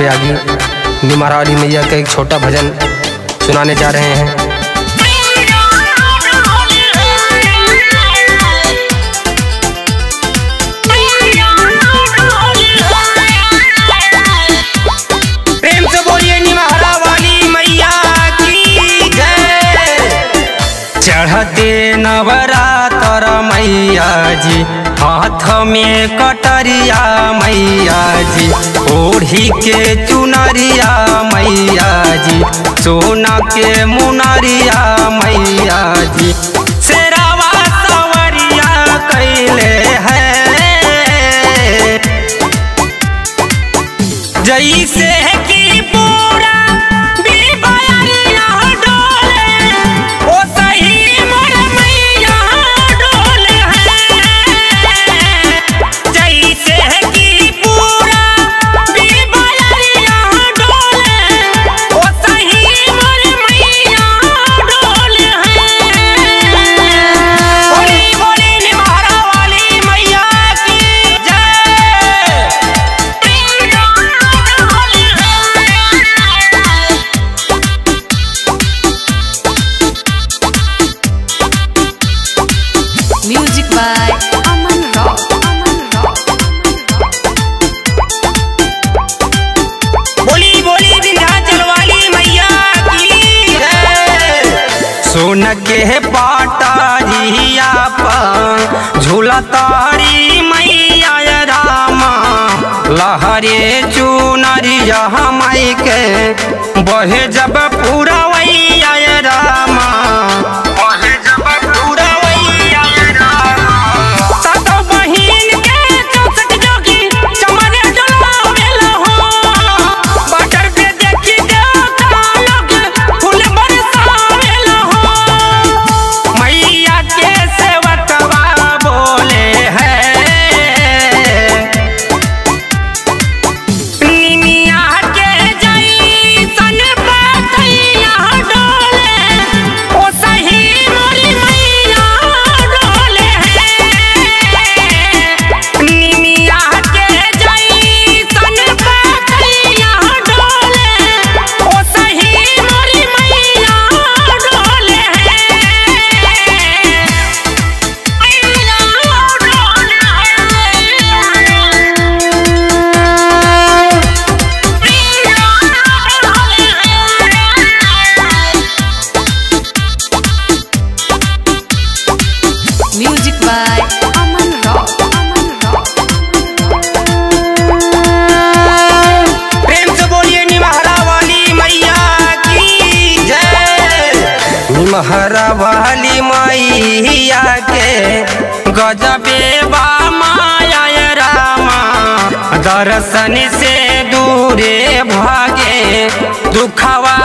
पे आगे निमहरा वाली मैया का एक छोटा भजन सुनाने जा रहे हैं। प्रेम से बोलिए निमहरा वाली मैया की जय। चढ़ते नवरात्र मैया जी, हाथ में कटरिया मैया जी, ओढ़ी के चुनरिया मैया जी, सोना के मुनरिया मैया जी, शेरावा सवरिया कैले हैं जैसे कि पूरा बिबरिया डोले, ओ सही मोर मैया डोले हैं। जैसे कि पूरा बिबरिया डोले, ओ सही मोर मैया डोले हैं। बोली बोली निमहरा वाली मैया की जय। Music by Aman Rock. बोली बोली विंध्याचल वाली मैया की जय। सोन के पाटारिया पर झूला तारी मैया रामा, लहरे चुनरिया माई के बहे जब पूरा वैया रामा, बहे जब पूरा वैया रामा। सातो बहिन के 64 जोगी चमने डोलावेला हो, बॉर्डर पे देखी देवता लोग फूल बरसावेला हो। मैया के सेवकवा बोले हैं निमिया के जैसन पतैया डोले, ओ सही मोरी मैया डोले हैं। निमिया के जैसन पतैया डोले, ओ सही मोरी मैया डोले Music by Aman Rock. प्रेम से बोलिए निमहरा वाली मैया की जय। निमहरा वाली मैया के गजबे बा माया रामा, दर्शन से दूरे भागे दुखवा